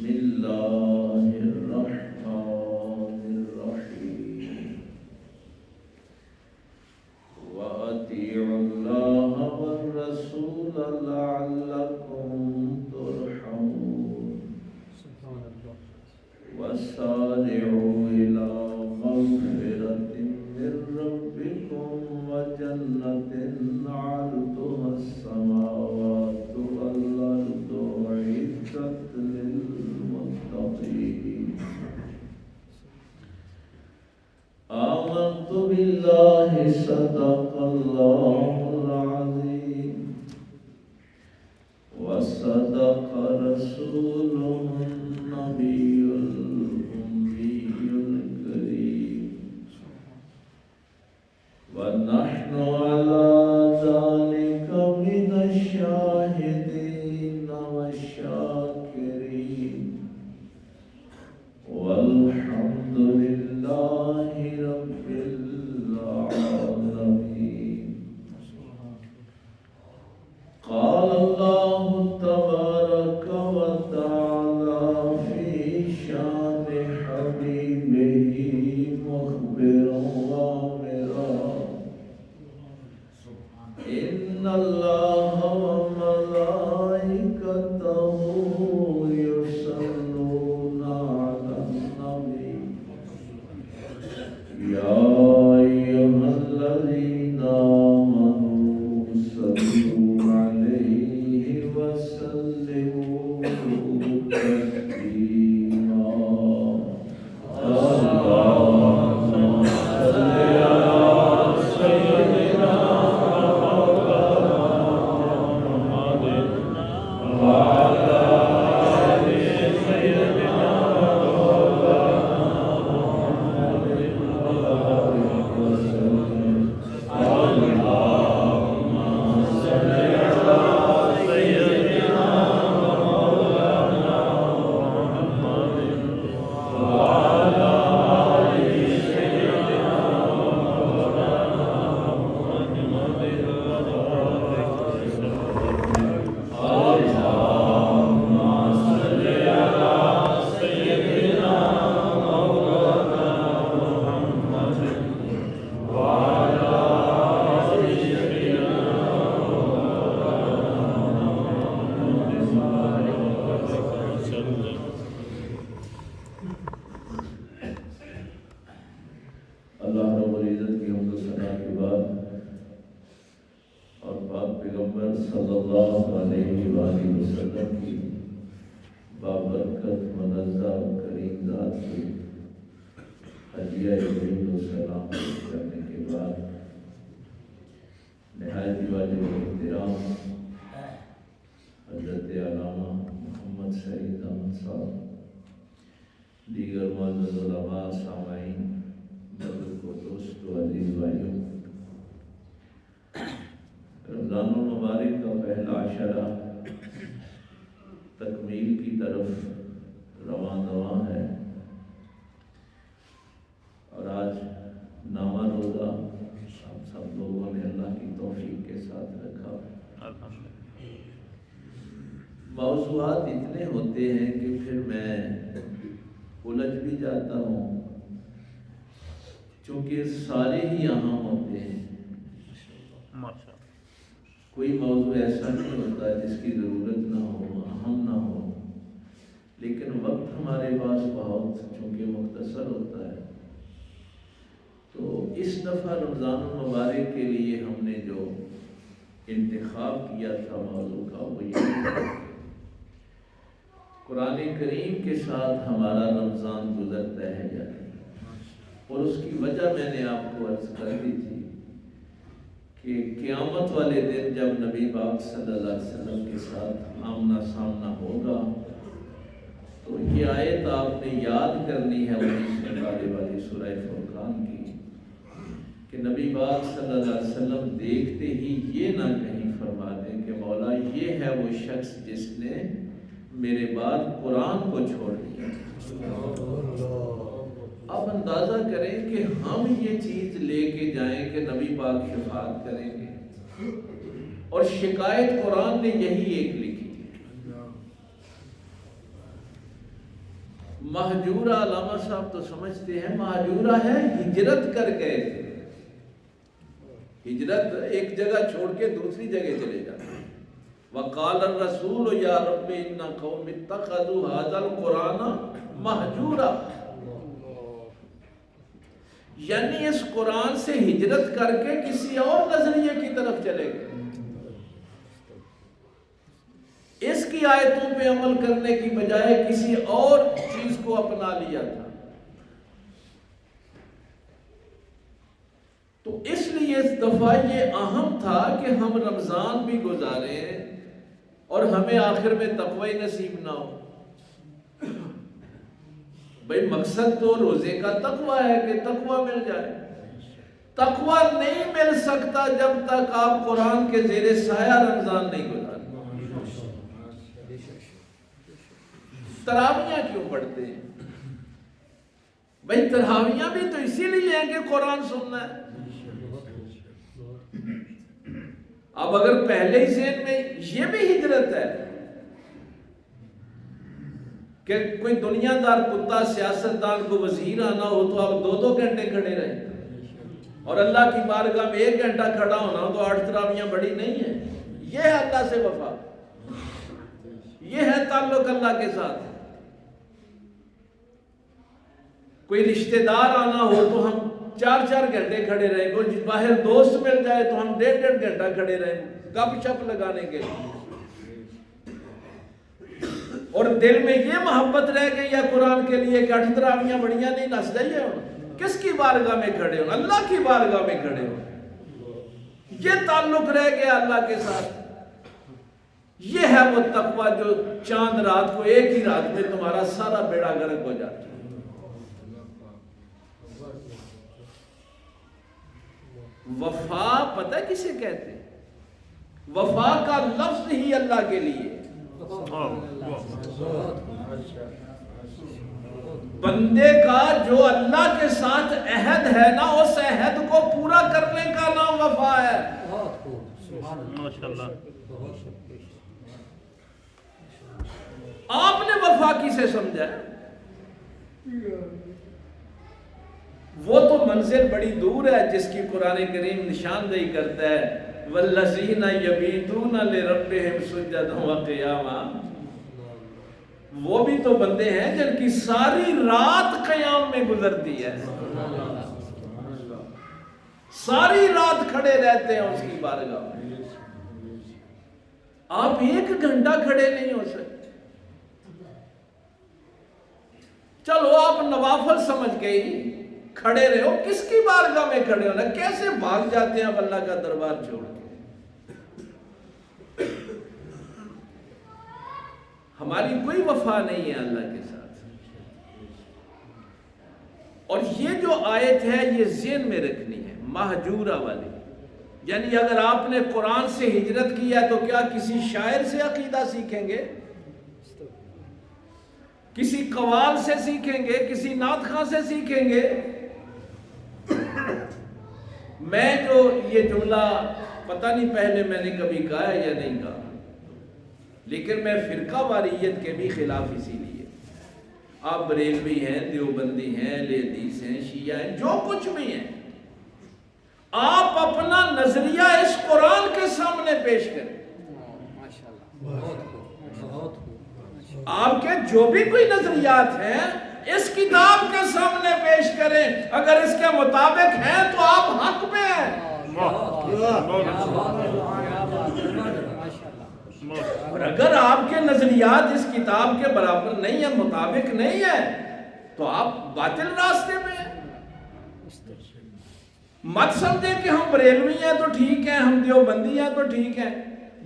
بسم الله الرحمن الرحيم وأطيعوا الله والرسول لعلكم ترحمون وسارعوا إلى مغفرة من ربكم وجنة عرضها السماوات والأرض أعدت للمتقين آمنت بالله صدق الله العظيم وصدق رسوله النبي الأمي الكريم ونحن على ذلك من الشاهدين والشاكرين والحمد لله رب العالمين قال الله تبارك وتعالى في شان حبيبه مخبرا وامرا إن الله وملائكته يصلون على النبي يا أيها الذين آمنوا صلوا عليه وسلموا تسليما اللهم صل على سيدنا محمد وعلى آل سيدنا محمد وسلم اللهم صل على سيدنا مولانا محمد وعلى آل سيدنا مولانا محمد اللهم صل على سيدنا مولانا محمد وعلى آل سيدنا اللہ رب العزت کی حمد و ثنا کے بعد اور پاک پیغمبر صلی اللہ علیہ وآلہ وسلم کی بابرکت منزہ کریم ذات کی حجیہ عبید و سلام کرنے کے بعد نہایت واجب احترام حضرت علامہ محمد سعید احمد صاحب دیگر معزز علماء سامعین بزرگ و دوست و عزیز بھائیوں رمضان المبارک کا پہلا عشرہ تکمیل کی طرف رواں دواں ہے اور آج نامہ روزہ ہم سب لوگوں نے اللہ کی توفیق کے ساتھ رکھا موضوعات اتنے ہوتے ہیں کہ پھر میں الجھ بھی جاتا ہوں چونکہ سارے ہی اہم ہوتے ہیں کوئی موضوع ایسا نہیں ہوتا جس کی ضرورت نہ ہو اہم نہ ہو لیکن وقت ہمارے پاس بہت چونکہ مختصر ہوتا ہے تو اس دفعہ رمضان المبارک کے لیے ہم نے جو انتخاب کیا تھا موضوع کا وہ یہ قرآن کریم کے ساتھ ہمارا رمضان گزرتا ہے یا نہیں اور اس کی وجہ میں نے آپ کو عرض کر دی تھی کہ قیامت والے دن جب نبی پاک صلی اللہ علیہ وسلم کے ساتھ آمنا سامنا ہوگا تو یہ آیت آپ نے یاد کرنی ہے 19 والی سورہ فرقان کی کہ نبی پاک صلی اللہ علیہ وسلم دیکھتے ہی یہ نہ کہیں فرما دیں کہ مولا یہ ہے وہ شخص جس نے میرے بعد قرآن کو چھوڑ دیا. آپ اندازہ کریں کہ ہم یہ چیز لے کے جائیں کہ نبی پاک شفاعت کریں گے اور شکایت قرآن نے یہی ایک لکھی ہے. مہجورہ علامہ صاحب تو سمجھتے ہیں مہجورہ ہے ہجرت کر گئے تھے، ہجرت ایک جگہ چھوڑ کے دوسری جگہ چلے جاتے ہیں۔ وقال الرسول یا رب ان قوم اتخذوا هذا القرآن مہجورا، یعنی اس قرآن سے ہجرت کر کے کسی اور نظریے کی طرف چلے گئے، اس کی آیتوں پہ عمل کرنے کی بجائے کسی اور چیز کو اپنا لیا تھا۔ تو اس لیے اس دفعہ یہ اہم تھا کہ ہم رمضان بھی گزاریں اور ہمیں آخر میں تقوی نصیب نہ ہو۔ بھئی مقصد تو روزے کا تقوی ہے کہ تقوی مل جائے، تقوی نہیں مل سکتا جب تک آپ قرآن کے زیر سایہ رمضان نہیں گزاریں۔ تراویاں کیوں پڑھتے ہیں؟ بھئی تراویاں بھی تو اسی لیے ہیں کہ قرآن سننا ہے۔ اب اگر پہلے ہی ذہن میں یہ بھی ہجرت ہے کہ کوئی دنیا دار کتا سیاستدان کو وزیر آنا ہو تو آپ 2 گھنٹے کھڑے رہیں، اور اللہ کی بارگاہ میں 1 گھنٹہ کھڑا ہونا ہو تو 8 تراویاں بڑی نہیں ہیں۔ یہ ہے اللہ سے وفا، یہ ہے تعلق اللہ کے ساتھ۔ کوئی رشتہ دار آنا ہو تو ہم 4 گھنٹے کھڑے رہیں گے، باہر دوست مل جائے تو ہم 1.5 گھنٹہ کھڑے رہیں گپ شپ لگانے کے لیے، اور دل میں یہ محبت رہ گئی ہے قرآن کے لیے کہ 8 تراویاں بڑیاں نہیں، نس جائیے ہوں کس کی بارگاہ میں کھڑے ہوں؟ اللہ کی بارگاہ میں کھڑے ہوں۔ یہ تعلق رہ گیا اللہ کے ساتھ۔ یہ ہے وہ تقوی جو چاند رات کو ایک ہی رات میں تمہارا سارا بیڑا غرق ہو جاتا ہے۔ وفا پتہ کسے کہتے ہیں؟ وفا کا لفظ ہی اللہ کے لیے، بندے کا جو اللہ کے ساتھ عہد ہے نا، اس عہد کو پورا کرنے کا نام وفا ہے۔ آپ نے وفا کسے سمجھا ہے؟ وہ تو منزل بڑی دور ہے جس کی قرآن کریم نشاندہی کرتا ہے، وَالَّذِينَ يَبِيتُونَ لِرَبِّهِمْ سُجَّدًا وَقِيَامًا۔ وہ بھی تو بندے ہیں جن کی ساری رات قیام میں گزرتی ہے، ساری رات کھڑے رہتے ہیں اس کی بارگاہ میں۔ آپ 1 گھنٹہ کھڑے نہیں ہو سکتے۔ چلو آپ نوافل سمجھ گئے ہی، کھڑے رہے ہو، کس کی بارگاہ میں کھڑے ہونا؟ کیسے بھاگ جاتے ہیں اب اللہ کا دربار چھوڑ کے؟ ہماری کوئی وفا نہیں ہے اللہ کے ساتھ۔ اور یہ جو آیت ہے یہ ذہن میں رکھنی ہے، مہجورہ والی، یعنی اگر آپ نے قرآن سے ہجرت کی ہے تو کیا کسی شاعر سے عقیدہ سیکھیں گے؟ کسی قوال سے سیکھیں گے؟ کسی نعت خواں سے سیکھیں گے؟ میں جو یہ جملہ پتہ نہیں پہلے میں نے کبھی کہا ہے یا نہیں کہا، لیکن میں فرقہ واریت کے بھی خلاف اسی لیے، آپ بریلوی ہیں، دیوبندی ہیں، اہل حدیث ہیں، شیعہ ہیں، جو کچھ بھی ہیں، آپ اپنا نظریہ اس قرآن کے سامنے پیش کریں۔ آپ کے جو بھی کوئی نظریات ہیں اس کتاب کے سامنے پیش کریں، اگر اس کے مطابق ہیں تو آپ حق میں ہیں، اور اگر آپ کے نظریات اس کتاب کے برابر نہیں ہیں، مطابق نہیں ہیں، تو آپ باطل راستے میں ہیں۔ مت سمجھیں کہ ہم بریلوی ہیں تو ٹھیک ہے، ہم دیوبندی ہیں تو ٹھیک ہے،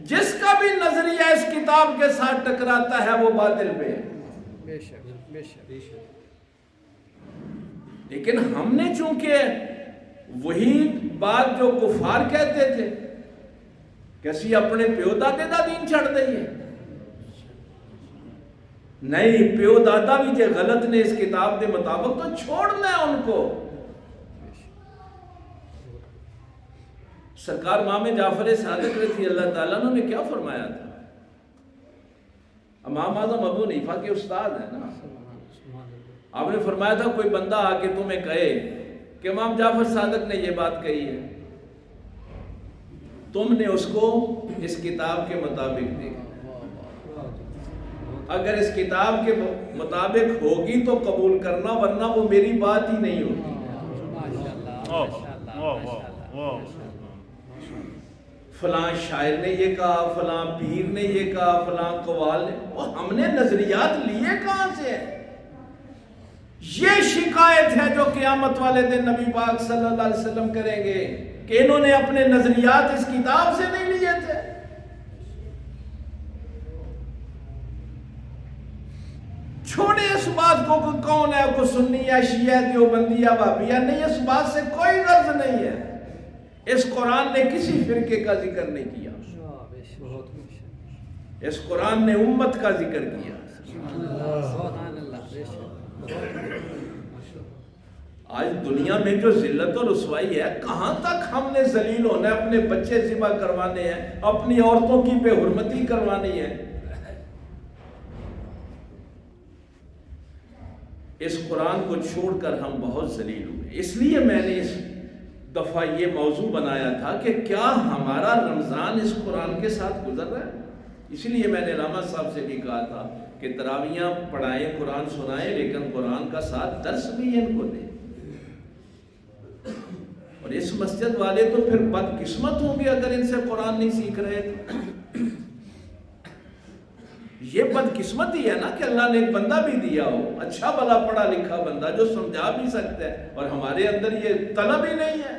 جس کا بھی نظریہ اس کتاب کے ساتھ ٹکراتا ہے وہ باطل پہ ہے۔ بے شک بے شک۔ لیکن ہم نے چونکہ وہی بات جو کفار کہتے تھے کہ اسی اپنے پیو دادے دا دین چھڑ دئیے، نہیں، پیو دادا بھی جو غلط نے اس کتاب کے مطابق تو چھوڑنا ہے ان کو۔ سرکار امام جعفر صادق رضی اللہ تعالیٰ عنہ نے کیا فرمایا تھا؟ امام اعظم ابو حنیفہ کے استاد ہیں نا، آپ نے فرمایا تھا کوئی بندہ آ کے تمہیں کہے کہ امام جعفر صادق نے یہ بات کہی ہے، تم نے اس کو اس کتاب کے مطابق دیکھا، اگر اس کتاب کے مطابق ہوگی تو قبول کرنا، ورنہ وہ میری بات ہی نہیں ہوگی۔ فلاں شاعر نے یہ کہا، فلاں پیر نے یہ کہا، فلاں قوال نے، وہ ہم نے نظریات لیے کہاں سے ہیں؟ یہ شکایت ہے جو قیامت والے دن نبی پاک صلی اللہ علیہ وسلم کریں گے کہ انہوں نے اپنے نظریات اس کتاب سے نہیں لیے تھے۔ چھوڑے اس بات کو کہ کون ہے، کوئی سنی ہے، شیعہ، دیوبندی یا وہابی، نہیں، اس بات سے کوئی غرض نہیں ہے۔ اس قرآن نے کسی فرقے کا ذکر نہیں کیا، اس قرآن نے امت کا ذکر کیا۔ آج دنیا میں جو ذلت و رسوائی ہے، کہاں تک ہم نے ذلیل ہونا ہے، اپنے بچے ذبح کروانے ہیں، اپنی عورتوں کی بے حرمتی کروانی ہے۔ اس قرآن کو چھوڑ کر ہم بہت ذلیل ہوئے۔ اس لیے میں نے اس دفعہ یہ موضوع بنایا تھا کہ کیا ہمارا رمضان اس قرآن کے ساتھ گزر رہا ہے؟ اس لیے میں نے علامہ صاحب سے بھی کہا تھا کہ تراویحاں پڑھائیں، قرآن سنائیں، لیکن قرآن کا ساتھ درس بھی ان کو دیں۔ اور اس مسجد والے تو پھر بدقسمت ہوں گے اگر ان سے قرآن نہیں سیکھ رہے تو۔ یہ بدقسمتی ہے نا کہ اللہ نے ایک بندہ بھی دیا ہو، اچھا بھلا پڑھا لکھا بندہ جو سمجھا بھی سکتا ہے، اور ہمارے اندر یہ طلب ہی نہیں ہے۔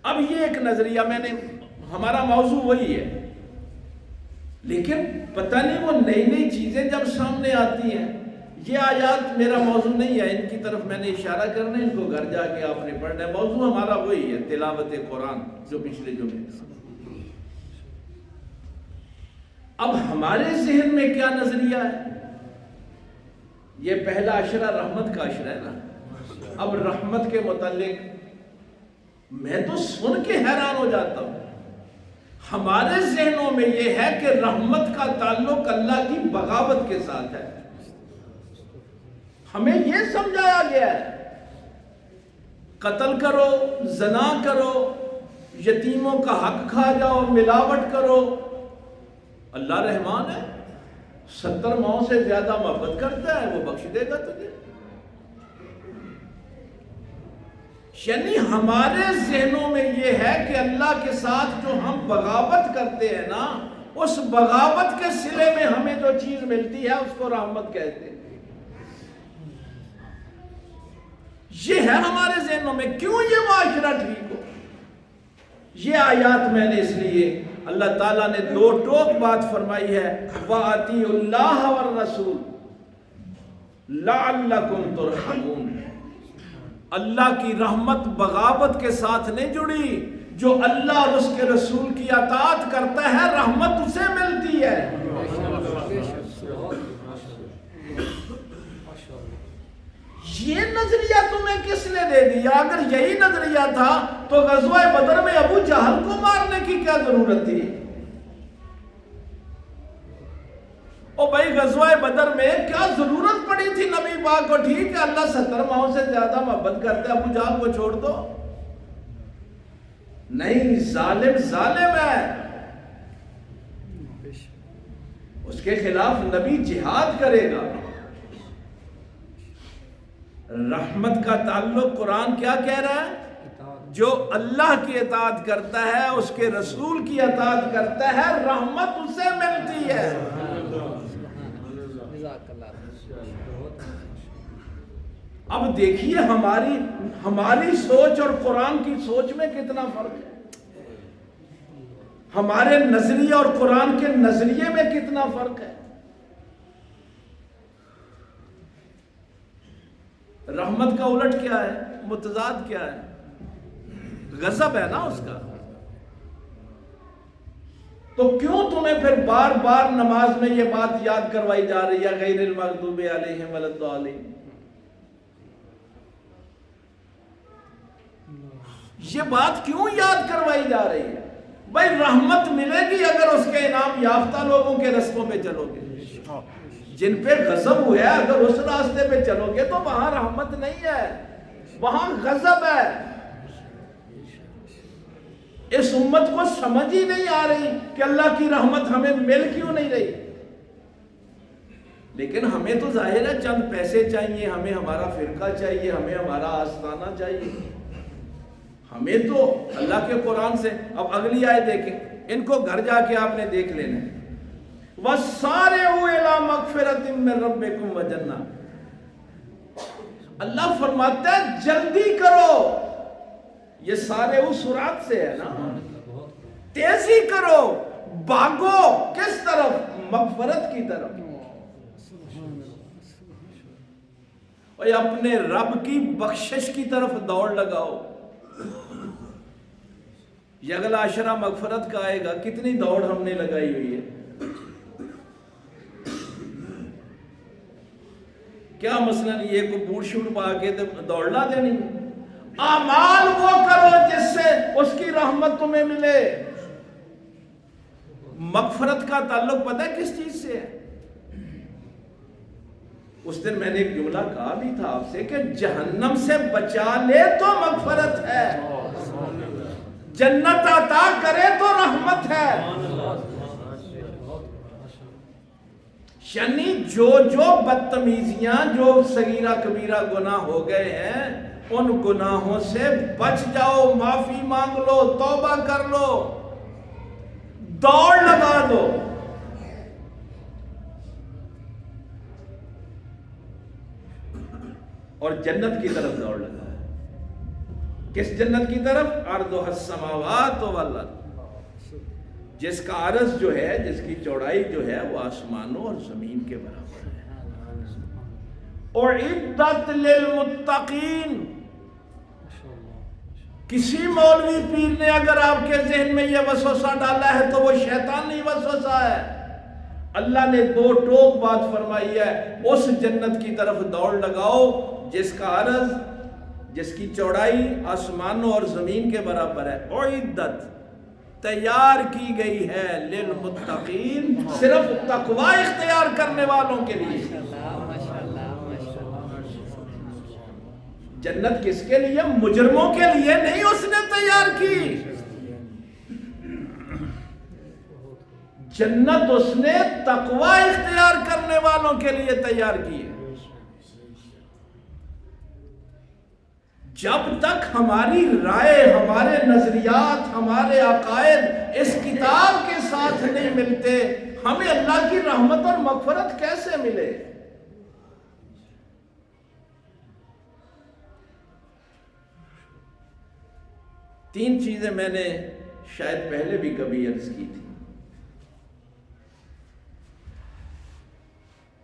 اب یہ ایک نظریہ ہمارا موضوع وہی ہے، لیکن پتہ نہیں وہ نئی نئی چیزیں جب سامنے آتی ہیں۔ یہ آیات میرا موضوع نہیں ہے، ان کی طرف میں نے اشارہ کرنا ہے، ان کو گھر جا کے آپ نے پڑھنا ہے۔ موضوع ہمارا وہی ہے، تلاوت قرآن، جو پچھلے جمعے۔ اب ہمارے ذہن میں کیا نظریہ ہے؟ یہ پہلا عشرہ رحمت کا عشرہ ہے نا۔ اب رحمت کے متعلق میں تو سن کے حیران ہو جاتا ہوں۔ ہمارے ذہنوں میں یہ ہے کہ رحمت کا تعلق اللہ کی بغاوت کے ساتھ ہے۔ ہمیں یہ سمجھایا گیا ہے قتل کرو، زنا کرو، یتیموں کا حق کھا جاؤ، ملاوٹ کرو۔ اللہ رحمان ہے، 70 ماؤں سے زیادہ محبت کرتا ہے، وہ بخش دے گا تجھے۔ یعنی ہمارے ذہنوں میں یہ ہے کہ اللہ کے ساتھ جو ہم بغاوت کرتے ہیں نا، اس بغاوت کے صلے میں ہمیں جو چیز ملتی ہے اس کو رحمت کہتے ہیں۔ یہ ہے ہمارے ذہنوں میں۔ کیوں یہ معاشرہ ٹھیک ہو؟ یہ آیات میں نے اس لیے، اللہ تعالیٰ نے دو ٹوک بات فرمائی ہے، وَأَطِيعُوا اللَّهَ وَالرَّسُولَ لَعَلَّكُمْ تُرْحَمُونَ۔ اللہ کی رحمت بغاوت کے ساتھ نہیں جڑی۔ جو اللہ اور اس کے رسول کی اطاعت کرتا ہے، رحمت اسے ملتی ہے۔ یہ نظریہ تمہیں کس نے دے دیا؟ اگر یہی نظریہ تھا تو غزوہ بدر میں ابو جہل کو مارنے کی کیا ضرورت تھی؟ او بھائی، غزوہ بدر میں کیا ضرورت پڑی تھی نبی پاک کو؟ ٹھیک ہے اللہ 70 ماؤں سے زیادہ محبت کرتے، ابو جہل کو چھوڑ دو۔ نہیں، ظالم ظالم ہے، اس کے خلاف نبی جہاد کرے گا۔ رحمت کا تعلق قرآن کیا کہہ رہا ہے؟ جو اللہ کی اطاعت کرتا ہے، اس کے رسول کی اطاعت کرتا ہے، رحمت اسے ملتی ہے۔ اب دیکھیے ہماری سوچ اور قرآن کی سوچ میں کتنا فرق ہے، ہمارے نظریے اور قرآن کے نظریے میں کتنا فرق ہے۔ رحمت کا الٹ کیا ہے؟ متضاد کیا ہے؟ غضب ہے نا اس کا۔ تو کیوں تمہیں پھر بار بار نماز میں یہ بات یاد کروائی جا رہی ہے، غیر المغضوب علیہم ولا الضالین؟ یہ بات کیوں یاد کروائی جا رہی ہے؟ بھائی رحمت ملے گی اگر اس کے انعام یافتہ لوگوں کے رستوں پہ چلو گے. جن پہ غضب ہوا ہے اگر اس راستے پہ چلو گے تو وہاں رحمت نہیں ہے, وہاں غضب ہے. اس امت کو سمجھ ہی نہیں آ رہی کہ اللہ کی رحمت ہمیں مل کیوں نہیں رہی. لیکن ہمیں تو ظاہر ہے چند پیسے چاہیے, ہمیں ہمارا فرقہ چاہیے, ہمیں ہمارا آستانہ چاہیے. ہمیں تو اللہ کے قرآن سے. اب اگلی آیت دیکھیں, ان کو گھر جا کے آپ نے دیکھ لینا ہے. وَسَارِعُوا إِلَىٰ مَغْفِرَةٍ مِّن رَبِّكُمْ وَجَنَّةٍ. اللہ فرماتا ہے جلدی کرو. یہ سارے اس سرعت سے ہے نا, تیزی کرو, بھاگو کس طرف؟ مغفرت کی طرف. اور اپنے رب کی بخشش کی طرف دوڑ لگاؤ. یہ اگلا عشرہ مغفرت کا آئے گا, کتنی دوڑ ہم نے لگائی ہوئی ہے. کیا مثلا یہ کو بوٹ شوٹ پا کے دوڑ لا دینی. اعمال وہ کرو جس سے اس کی رحمت تمہیں ملے. مغفرت کا تعلق پتہ ہے کس چیز سے ہے؟ اس دن میں نے ایک جملہ کہا بھی تھا آپ سے کہ جہنم سے بچا لے تو مغفرت ہے, جنت عطا کرے تو رحمت ہے. یعنی جو بدتمیزیاں, جو صغیرہ کبیرہ گناہ ہو گئے ہیں, ان گناہوں سے بچ جاؤ, معافی مانگ لو, توبہ کر لو, دوڑ لگا دو. اور جنت کی طرف دوڑ لگا. کس جنت کی طرف؟ عرضها السماوات والارض. جس کا عرض جو ہے, جس کی چوڑائی جو ہے وہ آسمانوں اور زمین کے برابر ہے. اعدت للمتقین. کسی مولوی پیر نے اگر آپ کے ذہن میں یہ وسوسہ ڈالا ہے تو وہ شیطانی وسوسہ ہے. اللہ نے دو ٹوک بات فرمائی ہے, اس جنت کی طرف دوڑ لگاؤ جس کا عرض, جس کی چوڑائی آسمانوں اور زمین کے برابر ہے. اعدت تیار کی گئی ہے للمتقین, صرف تقوی اختیار کرنے والوں کے لیے. جنت کس کے لیے؟ مجرموں کے لیے نہیں اس نے تیار کی. جنت اس نے تقوی اختیار کرنے والوں کے لیے تیار کی ہے. جب تک ہماری رائے, ہمارے نظریات, ہمارے عقائد اس کتاب کے ساتھ نہیں ملتے, ہمیں اللہ کی رحمت اور مغفرت کیسے ملے؟ تین چیزیں میں نے شاید پہلے بھی کبھی عرض کی تھی.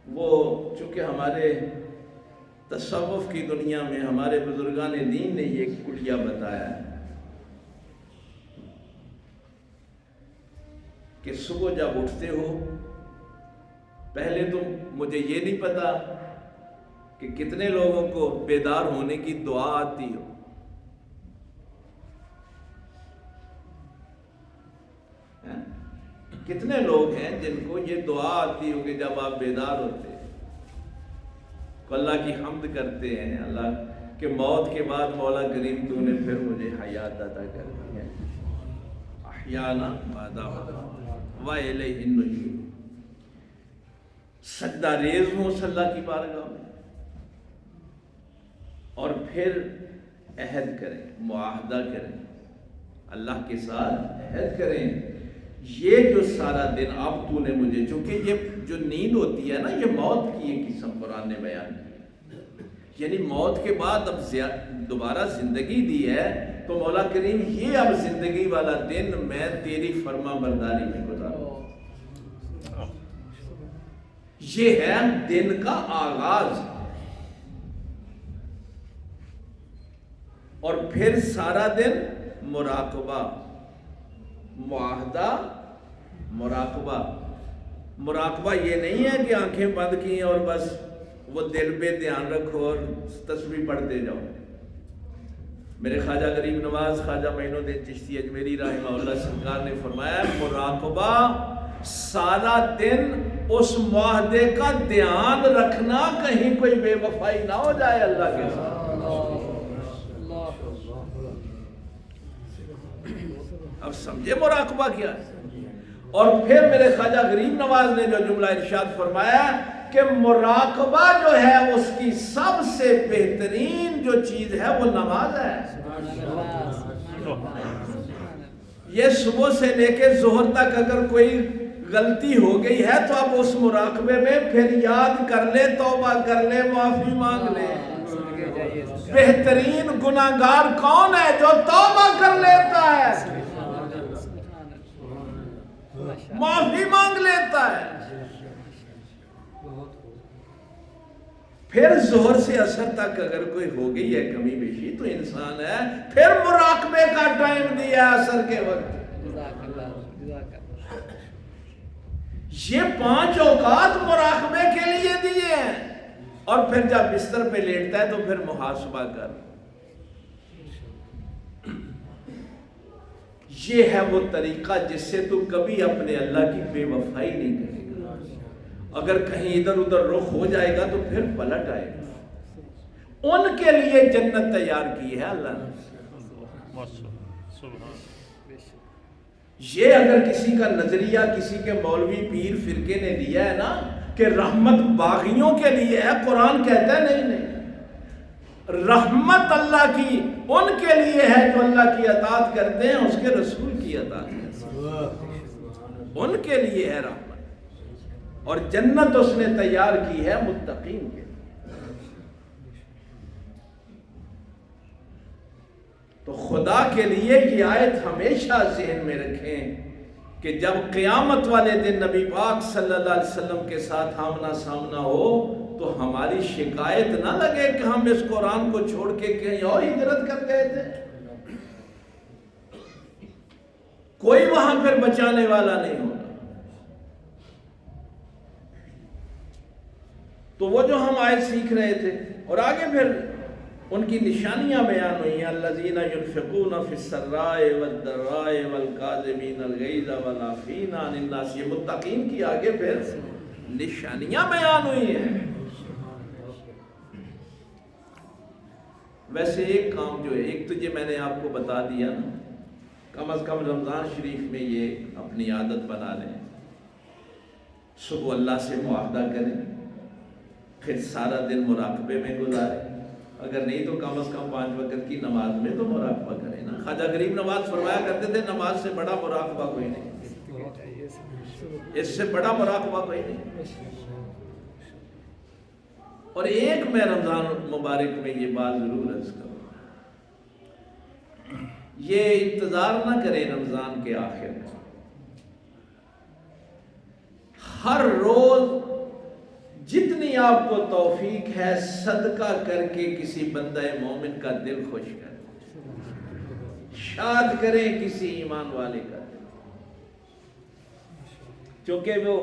وہ چونکہ ہمارے تصوف کی دنیا میں ہمارے بزرگان دین نے یہ کلیہ بتایا ہے کہ صبح جب اٹھتے ہو, پہلے تو مجھے یہ نہیں پتا کہ کتنے لوگوں کو بیدار ہونے کی دعا آتی ہو. کتنے لوگ ہیں جن کو یہ دعا آتی ہو کہ جب آپ بیدار ہوتے ہیں تو اللہ کی حمد کرتے ہیں, اللہ کہ موت کے بعد مولا کریم تو نے پھر مجھے حیات عطا کر دی ہے, احیانا بعد موت والیہ النشور. سجدہ ریز ہوں اس اللہ کی بارگاہ میں, اور پھر عہد کریں, معاہدہ کریں, اللہ کے ساتھ عہد کریں. یہ جو سارا دن اب تو نے مجھے, چونکہ یہ جو نیند ہوتی ہے نا, یہ موت کی ایک قسم قرآن نے بیان کی, یعنی موت کے بعد اب دوبارہ زندگی دی ہے, تو مولا کریم یہ اب زندگی والا دن میں تیری فرما برداری میں گزاروں. یہ ہے دن کا آغاز, اور پھر سارا دن مراقبہ, معاہدہ, مراقبہ. مراقبہ یہ نہیں ہے کہ آنکھیں بند کی اور بس وہ دل پہ دھیان رکھو اور تسبیح پڑھتے جاؤ. میرے خواجہ غریب نواز خواجہ معین الدین چشتی اجمیری رحمہ اللہ سرکار نے فرمایا مراقبہ سارا دن اس معاہدے کا دھیان رکھنا کہیں کوئی بے وفائی نہ ہو جائے اللہ کے ساتھ. اب سمجھے مراقبہ کیا ہے. اور پھر میرے خواجہ غریب نواز نے جو جملہ ارشاد فرمایا کہ مراقبہ جو ہے اس کی سب سے بہترین جو چیز ہے وہ نماز ہے. یہ صبح سے لے کے ظہر تک اگر کوئی غلطی ہو گئی ہے تو اب اس مراقبے میں پھر یاد کر لے, توبہ کر لے, معافی مانگ لے. بہترین گناہگار کون ہے؟ جو توبہ کر لیتا ہے, معافی مانگ لیتا ہے. پھر ظہر سے عصر تک اگر کوئی ہو گئی ہے کمی بیشی تو انسان ہے پھر مراقبے کا ٹائم دیا عصر کے وقت. یہ 5 اوقات مراقبے کے لیے دیے ہیں. اور پھر جب بستر پہ لیٹتا ہے تو پھر محاسبہ کر. یہ ہے وہ طریقہ جس سے تو کبھی اپنے اللہ کی بے وفائی نہیں کرے گا. اگر کہیں ادھر ادھر رخ ہو جائے گا تو پھر پلٹ آئے گا. ان کے لیے جنت تیار کی ہے اللہ نے. یہ اگر کسی کا نظریہ کسی کے مولوی پیر فرقے نے دیا ہے نا کہ رحمت باغیوں کے لیے ہے, قرآن کہتا ہے نہیں نہیں, رحمت اللہ کی ان کے لیے ہے جو اللہ کی اطاعت کرتے ہیں, اس کے رسول کی اطاعت کرتے ہیں, ان کے لیے ہے رحمت. اور جنت اس نے تیار کی ہے متقین کے. تو خدا کے لیے یہ آیت ہمیشہ ذہن میں رکھیں کہ جب قیامت والے دن نبی پاک صلی اللہ علیہ وسلم کے ساتھ آمنا سامنا ہو تو ہماری شکایت نہ لگے کہ ہم اس قرآن کو چھوڑ کے کہیں اور ہجرت کر گئے تھے. کوئی وہاں پھر بچانے والا نہیں ہوگا. تو وہ جو ہم آیت سیکھ رہے تھے اور آگے پھر ان کی نشانیاں بیان ہوئی ہیں. الذین ينفقون فی السراء والضراء والکاظمین الغیظ والعافین عن الناس. یہ متقین کی آگے پھر نشانیاں بیان ہوئی ہیں. ویسے ایک کام جو ہے, ایک تو یہ میں نے آپ کو بتا دیا نا, کم از کم رمضان شریف میں یہ اپنی عادت بنا لیں, صبح اللہ سے معاہدہ کریں, پھر سارا دن مراقبے میں گزاریں. اگر نہیں تو کم از کم 5 وقت کی نماز میں تو مراقبہ کریں نا. خواجہ غریب نواز فرمایا کرتے تھے نماز سے بڑا مراقبہ کوئی نہیں, اس سے بڑا مراقبہ کوئی نہیں. اور ایک میں رمضان مبارک میں یہ بات ضرور عرض کروں, یہ انتظار نہ کریں رمضان کے آخر میں. ہر روز جتنی آپ کو توفیق ہے صدقہ کر کے کسی بندہ مومن کا دل خوش کریں, شاد کریں کسی ایمان والے کا دل. چونکہ وہ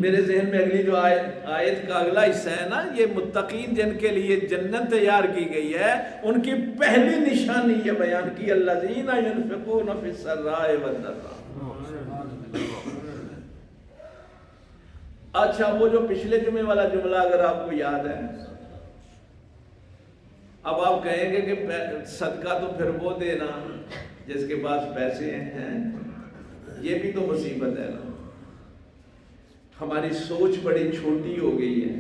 میرے ذہن میں اگلی جو آیت کا اگلا حصہ ہے نا, یہ متقین جن کے لیے جنت تیار کی گئی ہے ان کی پہلی نشانی یہ بیان کی, الذین ينفقون فی السراء والضراء. اچھا, وہ جو پچھلے جمعے والا جملہ اگر آپ کو یاد ہے, اب آپ کہیں گے کہ صدقہ تو پھر وہ دینا جس کے پاس پیسے ہیں. یہ بھی تو مصیبت ہے نا. ہماری سوچ بڑی چھوٹی ہو گئی ہے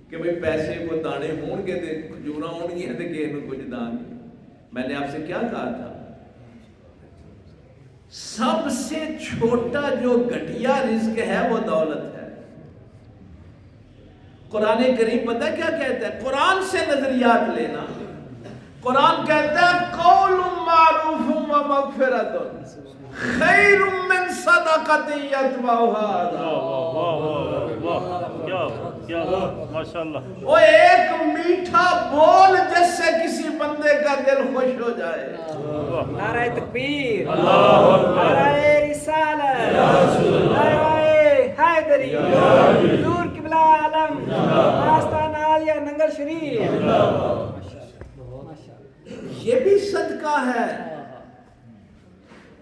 کہ بھئی پیسے کو دانے ہون گے تے کھجوراں ہون گی تے کہے نو کچھ دان. میں نے آپ سے کیا کہا تھا, سب سے چھوٹا جو گھٹیا رزق ہے وہ دولت ہے. قرآن کریم پتہ کیا کہتا ہے, قرآن سے نظریات لینا. قرآن کہتا ہے قول معروف و مغفرۃ خیر من صدقۃ یتبعها اذى. ماشاءاللہ. وہ ایک میٹھا بول جس سے کسی بندے کا دل خوش ہو جائے. نعرہ تکبیر, نعرہ رسالت, نعرہ حیدری, حضور قبلہ عالم, آستانہ عالیہ ننگل شریف. یہ بھی صدقہ ہے.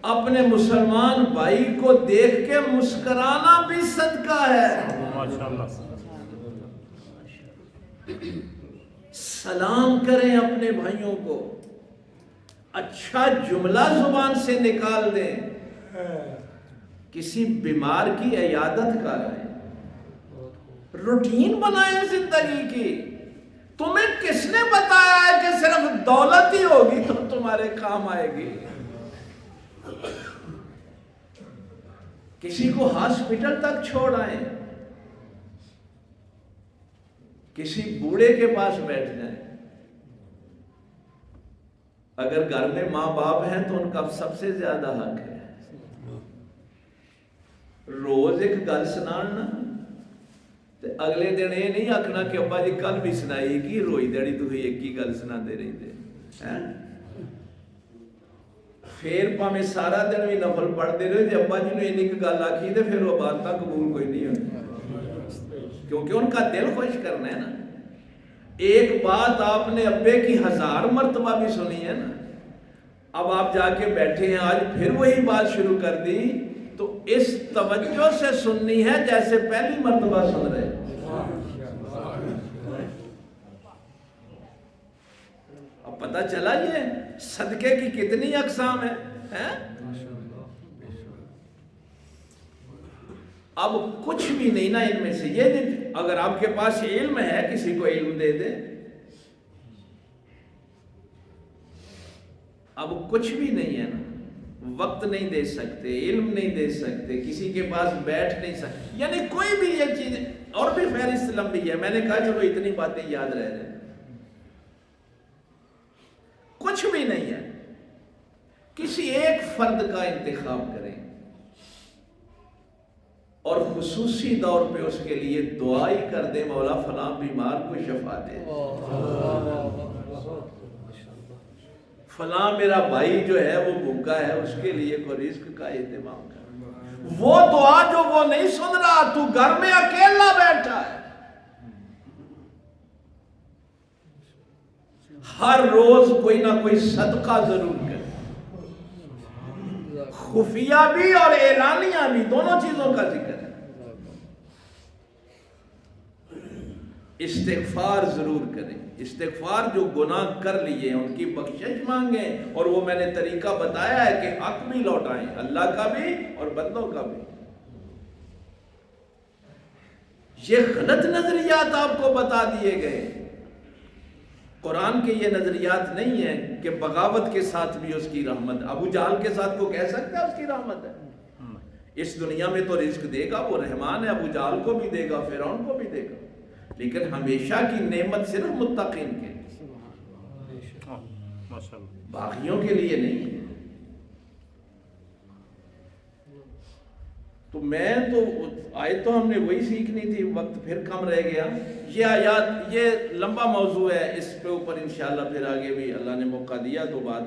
اپنے مسلمان بھائی کو دیکھ کے مسکرانا بھی صدقہ ہے. سلام کریں اپنے بھائیوں کو, اچھا جملہ زبان سے نکال دیں, کسی بیمار کی عیادت کرائیں, روٹین بنائیں زندگی کی. تمہیں کس نے بتایا ہے کہ صرف دولت ہی ہوگی تو تمہارے کام آئے گی؟ کسی کو ہاسپٹل تک چھوڑ آئیں, کسی بوڑھے کے پاس بیٹھ جائیں. اگر گھر میں ماں باپ ہیں تو ان کا سب سے زیادہ حق ہے. روز ایک گل سنانا, اگلے دن یہ نہیں آکھنا کہ ابا جی کل بھی سنائی کی, روئی دیڑی تو ایک ہی گل سنا دے رہی تھے. پھر پاویں سارا دن بھی نفل پڑھتے رہے, جب ابا جی نے ایک گل آکھی تو پھر وہ بات قبول کوئی نہیں ہوتی, کیونکہ ان کا دل خوش کرنا ہے نا. ایک بات آپ نے ابے کی 1000 مرتبہ بھی سنی ہے نا, اب آپ جا کے بیٹھے ہیں آج پھر وہی بات شروع کر دی, تو اس توجہ سے سننی ہے جیسے پہلی مرتبہ سن رہے. اب پتہ چلا یہ صدقے کی کتنی اقسام ہیں. اب کچھ بھی نہیں نا ان میں سے. یہ اگر آپ کے پاس علم ہے کسی کو علم دے دے, اب کچھ بھی نہیں ہے نا. وقت نہیں دے سکتے, علم نہیں دے سکتے, کسی کے پاس بیٹھ نہیں سکتے, یعنی کوئی بھی یہ چیز. اور بھی فہرست لمبی ہے, میں نے کہا چلو اتنی باتیں یاد رہ جائیں. کچھ بھی نہیں ہے. کسی ایک فرد کا انتخاب کریں اور خصوصی طور پہ اس کے لیے دعا ہی کر دیں, مولا فلاں بیمار کو شفا دے, فلاں میرا بھائی جو ہے وہ بھوکا ہے اس کے لیے کوئی رزق کا اہتمام کر. وہ دعا جو وہ نہیں سن رہا, تو گھر میں اکیلا بیٹھا ہے, ہر روز کوئی نہ کوئی صدقہ ضرور کرے, خفیہ بھی اور اعلانیہ بھی, دونوں چیزوں کا ذکر ہے. استغفار ضرور کریں. استغفار جو گناہ کر لیے ان کی بخشش مانگیں, اور وہ میں نے طریقہ بتایا ہے کہ حق بھی لوٹائیں, اللہ کا بھی اور بندوں کا بھی. یہ غلط نظریات آپ کو بتا دیے گئے. قرآن کے یہ نظریات نہیں ہیں کہ بغاوت کے ساتھ بھی اس کی رحمت. ابو جہل کے ساتھ کو کہہ سکتا ہے اس کی رحمت ہے؟ اس دنیا میں تو رزق دے گا, وہ رحمان ہے, ابو جہل کو بھی دے گا, فرعون کو بھی دے گا, لیکن ہمیشہ کی نعمت صرف متقین کے لیے, باقیوں کے لیے نہیں ہے. تو میں تو آیت تو ہم نے وہی سیکھنی تھی, وقت پھر کم رہ گیا. یہ آیات یہ لمبا موضوع ہے, اس پہ اوپر انشاءاللہ پھر آگے بھی اللہ نے موقع دیا تو بات.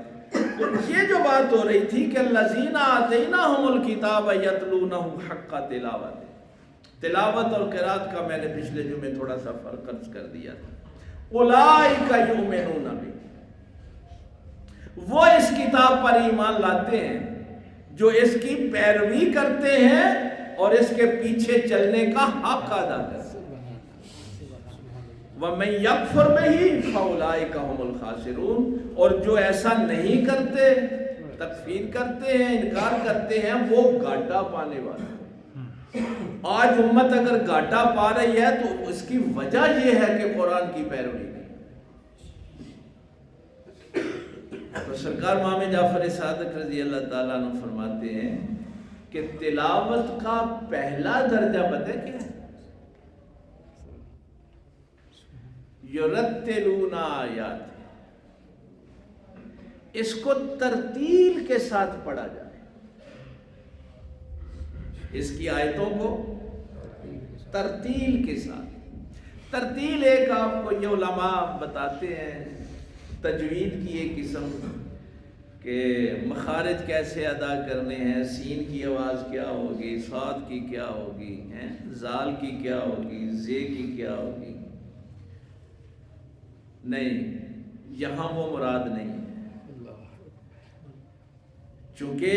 یہ جو بات ہو رہی تھی کہ الذین آتیناہم الکتاب یتلونہ حق تلاوت, تلاوت اور قرات کا میں نے پچھلے جمعے تھوڑا سا فرق عرض کر دیا تھا. اولئک یؤمنون بہ, وہ اس کتاب پر ایمان لاتے ہیں جو اس کی پیروی کرتے ہیں اور اس کے پیچھے چلنے کا حق ادا کرتے ہیں. وَمَن يَكْفُرْ بِهِ فَأُولَئِكَ هُمُ الْخَاسِرُونَ, اور جو ایسا نہیں کرتے, تکفیر کرتے ہیں, انکار کرتے ہیں, وہ گھاٹا پانے والے. آج امت اگر گھاٹا پا رہی ہے تو اس کی وجہ یہ ہے کہ قرآن کی پیروی نہیں. تو سرکار امام جعفر صادق رضی اللہ تعالیٰ عنہ فرماتے ہیں کہ تلاوت کا پہلا درجہ پتہ کیا ہے؟ یرتلون آیات, اس کو ترتیل کے ساتھ پڑھا جائے. اس کی آیتوں کو ترتیل کے ساتھ. ترتیل ایک آپ کو یہ علماء بتاتے ہیں تجوید کی ایک قسم کہ مخارج کیسے ادا کرنے ہیں, سین کی آواز کیا ہوگی, صاد کی کیا ہوگی, زال کی کیا ہوگی, زے کی کیا ہوگی. نہیں, یہاں وہ مراد نہیں ہے. چونکہ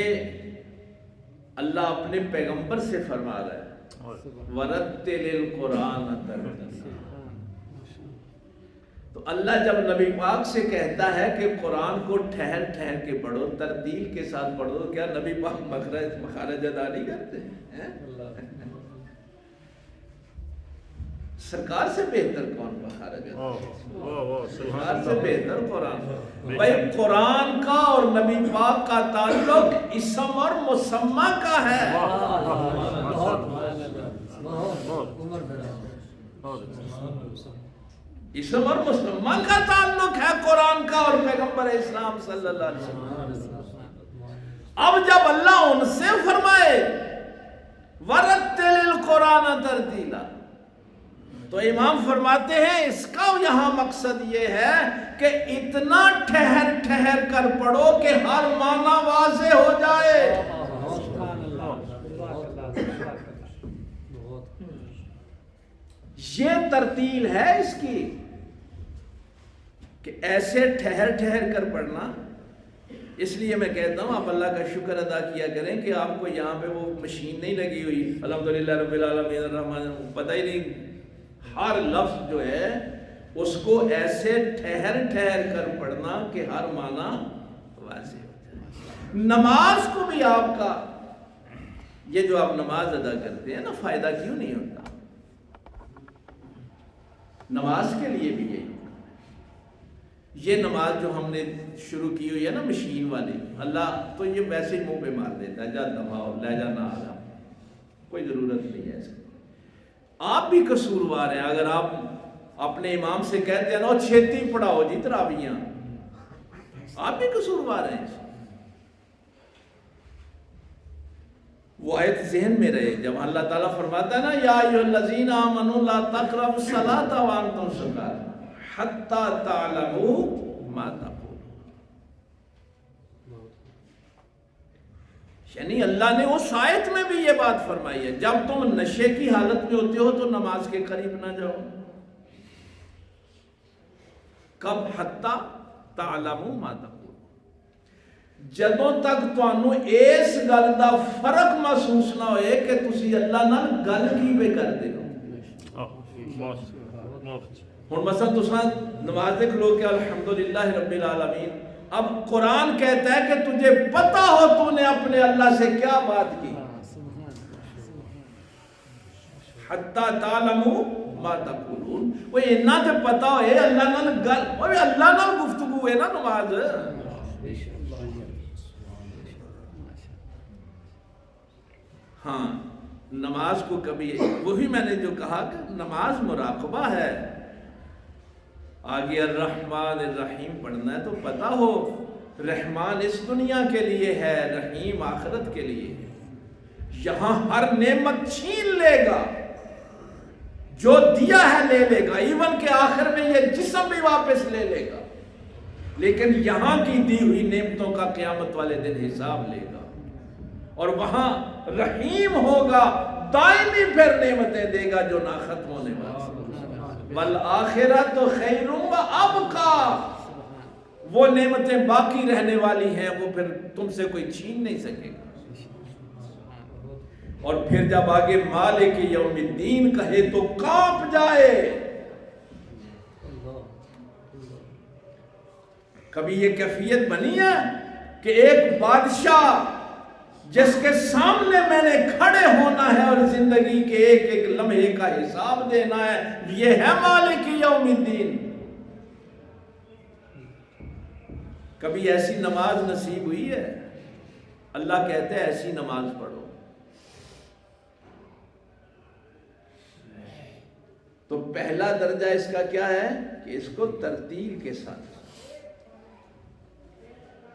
اللہ اپنے پیغمبر سے فرما رہا ہے وَرَتِّلِ الْقُرْآنَ تَرْتِيلًا۔ تو اللہ جب نبی پاک سے کہتا ہے کہ قرآن کو ٹھہر ٹھہر کے پڑھو، ترتیل کے ساتھ پڑھو، تو کیا نبی پاک مخارج ادا نہیں کرتے ہیں؟ سرکار سے بہتر کون مخارج ادا؟ سرکار سے بہتر قرآن۔ بھائی قرآن کا اور نبی پاک کا تعلق اسم اور مسمہ کا ہے۔ اسم اور مسمہ کا تعلق ہے قرآن کا اور پیغمبر اسلام صلی اللہ علیہ وسلم۔ اب جب اللہ ان سے فرمائے وَرَتِّلِ الْقُرْآنَ تَرْتِيلًا، تو امام فرماتے ہیں اس کا یہاں مقصد یہ ہے کہ اتنا ٹھہر ٹھہر کر پڑھو کہ ہر معنی واضح ہو جائے۔ یہ ترتیل ہے اس کی کہ ایسے ٹھہر ٹھہر کر پڑھنا۔ اس لیے میں کہتا ہوں آپ اللہ کا شکر ادا کیا کریں کہ آپ کو یہاں پہ وہ مشین نہیں لگی ہوئی الحمدللہ رب العالمین الرحمن، پتہ ہی نہیں ہر لفظ جو ہے اس کو ایسے ٹھہر ٹھہر کر پڑھنا کہ ہر معنی واضح ہو جائے۔ نماز کو بھی آپ کا یہ جو آپ نماز ادا کرتے ہیں نا، فائدہ کیوں نہیں ہوتا؟ نماز کے لیے بھی یہ نماز جو ہم نے شروع کی ہوئی ہے نا مشین والی، اللہ تو یہ ویسے ہی منہ پہ مار دیتا ہے، جا دباؤ لے جانا آ، کوئی ضرورت نہیں ہے اس کی۔ آپ بھی قصوروار ہیں اگر آپ اپنے امام سے کہتے ہیں نا چھیتی پڑھاؤ جی تراویحاں، آپ بھی قصوروار ہیں۔ وہ آیت ذہن میں رہے جب اللہ تعالیٰ فرماتا ہے نا یا ایھا الذین آمنوا لا تقربوا الصلاۃ وانتم سکارى حتی تعلموا ما تقولون، یعنی اللہ نے اس آیت میں بھی یہ بات فرمائی ہے جب تم نشے کی حالت میں ہوتے ہو تو نماز کے قریب نہ جاؤ۔ کب؟ حتی تعلموا ما تقولون، جدوں تک تانوں اس گل دا فرق محسوس نہ ہوئے کہ تسی اللہ نال گل کی پہ کردے ہو۔ ہن مثلا تساں نماز دیکھ لو کہ الحمدللہ رب العالمین، اب قرآن کہتا ہے کہ تجھے پتا ہو تو نے اپنے اللہ سے کیا بات کی، حتی تعلموا ما تقولون، وہ اتنا تے پتا ہوئے اللہ نال گل، وہ اللہ نال گفتگو ہے نا نماز۔ ہاں نماز کو کبھی، وہی میں نے جو کہا کہ نماز مراقبہ ہے، آگے الرحمن الرحیم پڑھنا ہے تو پتا ہو رحمان اس دنیا کے لیے ہے، رحیم آخرت کے لیے ہے۔ یہاں ہر نعمت چھین لے گا، جو دیا ہے لے لے گا، ایون کہ آخر میں یہ جسم بھی واپس لے لے گا، لیکن یہاں کی دی ہوئی نعمتوں کا قیامت والے دن حساب لے گا، اور وہاں رحیم ہوگا، دائمی پھر نعمتیں دے گا جو نہ ختم ہونے والی۔ وَالْآخِرَةُ خَيْرٌ وَأَبْقَىٰ، وہ نعمتیں باقی رہنے والی ہیں، وہ پھر تم سے کوئی چھین نہیں سکے گا۔ اور پھر جب آگے مالک یوم الدین کہے تو کانپ جائے۔ کبھی یہ کیفیت بنی ہے کہ ایک بادشاہ جس کے سامنے میں نے کھڑے ہونا ہے اور زندگی کے ایک ایک لمحے کا حساب دینا ہے، یہ ہے مالک یوم الدین۔ کبھی ایسی نماز نصیب ہوئی ہے؟ اللہ کہتے ہیں ایسی نماز پڑھو۔ تو پہلا درجہ اس کا کیا ہے کہ اس کو ترتیل کے ساتھ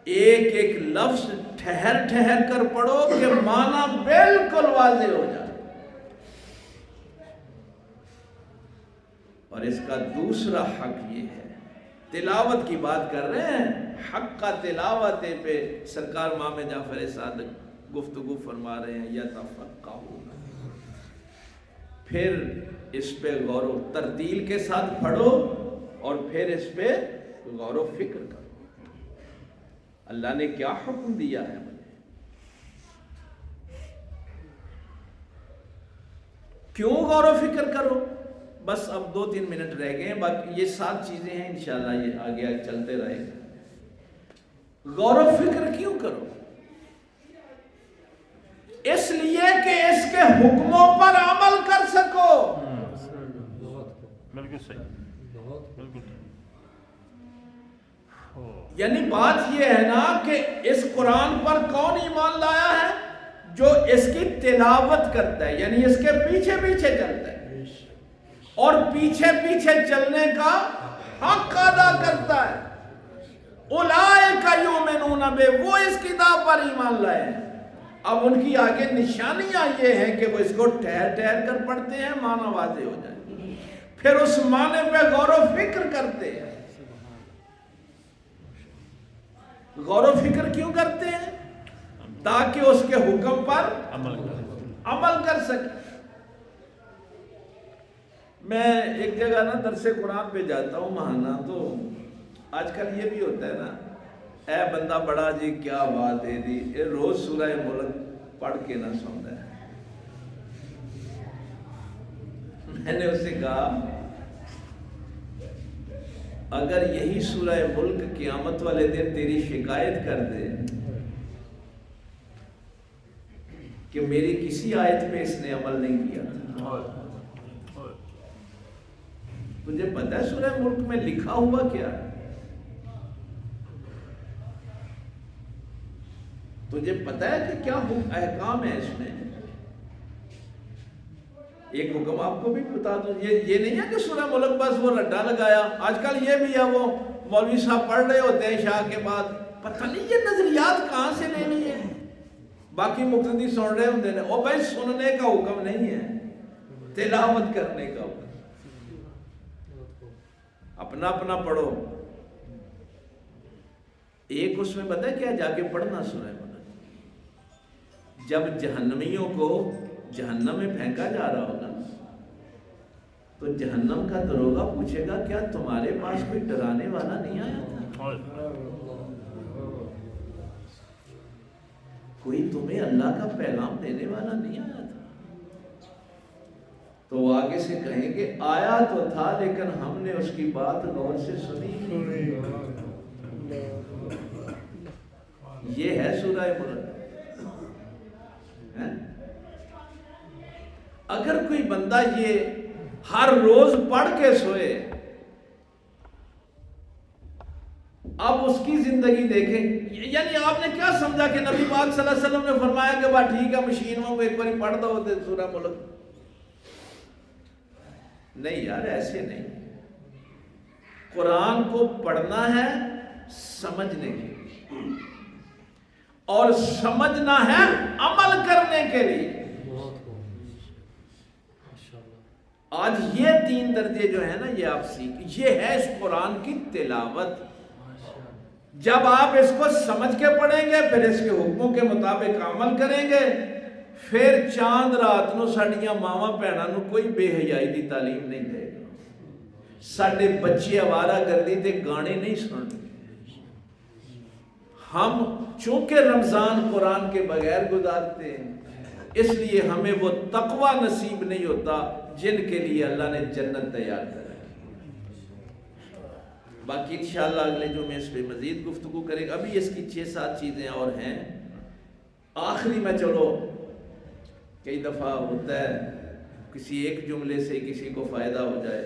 ایک ایک لفظ ٹھہر ٹھہر کر پڑھو کہ معنی بالکل واضح ہو جائے۔ اور اس کا دوسرا حق یہ ہے، تلاوت کی بات کر رہے ہیں، حق کا تلاوت پہ سرکار امام جعفر صادق گفتگو فرما رہے ہیں، یتفقہون، پھر اس پہ غور و ترتیل کے ساتھ پڑھو اور پھر اس پہ غور و فکر کرو۔ اللہ نے کیا حکم دیا ہے مجھے؟ کیوں غور و فکر کرو؟ بس اب 2-3 منٹ رہ گئے ہیں، باقی یہ 7 چیزیں ہیں، انشاءاللہ یہ آگے چلتے رہے گا۔ غور و فکر کیوں کرو؟ اس لیے کہ اس کے حکموں پر عمل کر سکو۔ بالکل صحیح، بالکل۔ یعنی بات یہ ہے نا کہ اس قرآن پر کون ایمان لایا ہے؟ جو اس کی تلاوت کرتا ہے، یعنی اس کے پیچھے پیچھے چلتا ہے اور پیچھے پیچھے چلنے کا حق ادا کرتا ہے۔ اولئک یؤمنون بہ، وہ اس کتاب پر ایمان لائے ہیں۔ اب ان کی آگے نشانیاں یہ ہیں کہ وہ اس کو ٹھہر ٹھہر کر پڑھتے ہیں، معنی واضح ہو جائے، پھر اس معنی پہ غور و فکر کرتے ہیں۔ غور و فکر کیوں کرتے ہیں؟ تاکہ اس کے حکم پر عمل کر سکے۔ میں ایک جگہ نا درس قرآن پہ جاتا ہوں ماہانہ، تو آج کل یہ بھی ہوتا ہے نا، اے بندہ بڑا جی کیا بات ہے دی، یہ روز سورہ ملک پڑھ کے نہ سنتا ہے۔ میں نے اس سے کہا اگر یہی سورہ ملک قیامت والے دن تیری شکایت کر دے کہ میری کسی آیت پہ اس نے عمل نہیں کیا تھا، تجھے پتا ہے سورہ ملک میں لکھا ہوا کیا ہے؟ تجھے پتا ہے کہ کیا احکام ہے اس میں؟ ایک حکم آپ کو بھی بتا دوں، یہ نہیں ہے کہ سورہ ملک بس وہ رڈا لگایا۔ آج کل یہ بھی ہے، وہ مولوی صاحب پڑھ رہے ہوتے ہیں عشاء کے بعد، پتہ نہیں یہ نظریات کہاں سے لے لیے، باقی مقتدی سن رہے ہوتے ہیں۔ او بھائی سننے کا حکم نہیں ہے، تلاوت کرنے کا حکم، اپنا اپنا پڑھو۔ ایک اس میں پتہ ہے کیا، جا کے پڑھنا سورہ ملک۔ جب جہنمیوں کو جہنم میں پھینکا جا رہا ہوگا تو جہنم کا دروغہ پوچھے گا کیا تمہارے پاس کوئی ڈرانے والا نہیں آیا تھا؟ کوئی تمہیں اللہ کا پیغام دینے والا نہیں آیا تھا؟ تو وہ آگے سے کہیں گے آیا تو تھا لیکن ہم نے اس کی بات غور سے سنی۔ یہ ہے سورہ ملک۔ اگر کوئی بندہ یہ ہر روز پڑھ کے سوئے، اب اس کی زندگی دیکھیں، یعنی آپ نے کیا سمجھا کہ نبی پاک صلی اللہ علیہ وسلم نے فرمایا کہ بات ٹھیک ہے مشین میں ایک بار پڑھ دو سورہ ملک؟ نہیں یار، ایسے نہیں۔ قرآن کو پڑھنا ہے سمجھنے کے لیے، اور سمجھنا ہے عمل کرنے کے لیے۔ آج یہ 3 درجے جو ہیں نا، یہ آپ سیکھ، یہ ہے اس قرآن کی تلاوت۔ جب آپ اس کو سمجھ کے پڑھیں گے، پھر اس کے حکموں کے مطابق عمل کریں گے، پھر چاند رات نو ساڈیاں ماواں بہناں نو کوئی بے حیائی دی تعلیم نہیں دے گا، ساڈے بچے آوارہ گردی تے گانے نہیں سنتے۔ ہم چونکہ رمضان قرآن کے بغیر گزارتے ہیں، اس لیے ہمیں وہ تقوی نصیب نہیں ہوتا جن کے لیے اللہ نے جنت تیار کر ہے۔ باقی انشاءاللہ اگلے جمعے اس پہ مزید گفتگو کرے گا۔ ابھی اس کی 6-7 چیزیں اور ہیں۔ آخری میں چلو کئی دفعہ ہوتا ہے کسی ایک جملے سے کسی کو فائدہ ہو جائے،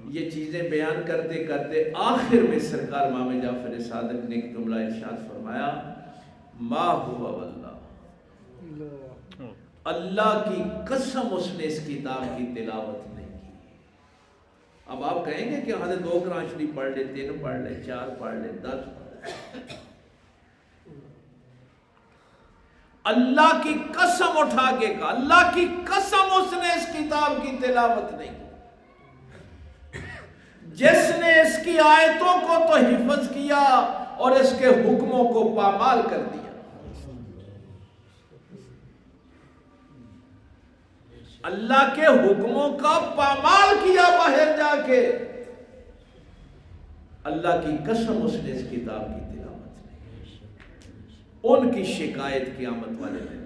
یہ چیزیں بیان کرتے کرتے آخر میں سرکار امام جعفر صادق نے ایک جملہ ارشاد فرمایا، ما ہوا واللہ، اللہ کی قسم اس نے اس کتاب کی تلاوت نہیں کی۔ اب آپ کہیں گے کہ ہاں 2 قرآن شریف پڑھ لے، 3 پڑھ لے، 4 پڑھ لے، 10 پڑھ لے۔ اللہ کی قسم اٹھا کے کہا، اللہ کی قسم اس نے اس کتاب کی تلاوت نہیں کی۔ جس نے اس کی آیتوں کو تو حفظ کیا اور اس کے حکموں کو پامال کر دیا۔ اللہ کے حکموں کا پامال کیا باہر جا کے، اللہ کی قسم اس نے اس کتاب کی تلاوت نہیں۔ ان کی شکایت قیامت والے دن۔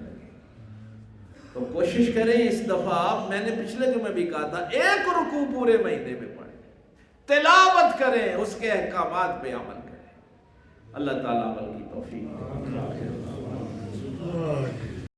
تو کوشش کریں اس دفعہ آپ، میں نے پچھلے جمعے بھی کہا تھا، ایک رکوع پورے مہینے میں پڑھیں، تلاوت کریں، اس کے احکامات پہ عمل کریں۔ اللہ تعالیٰ عمل کی توفیق دے۔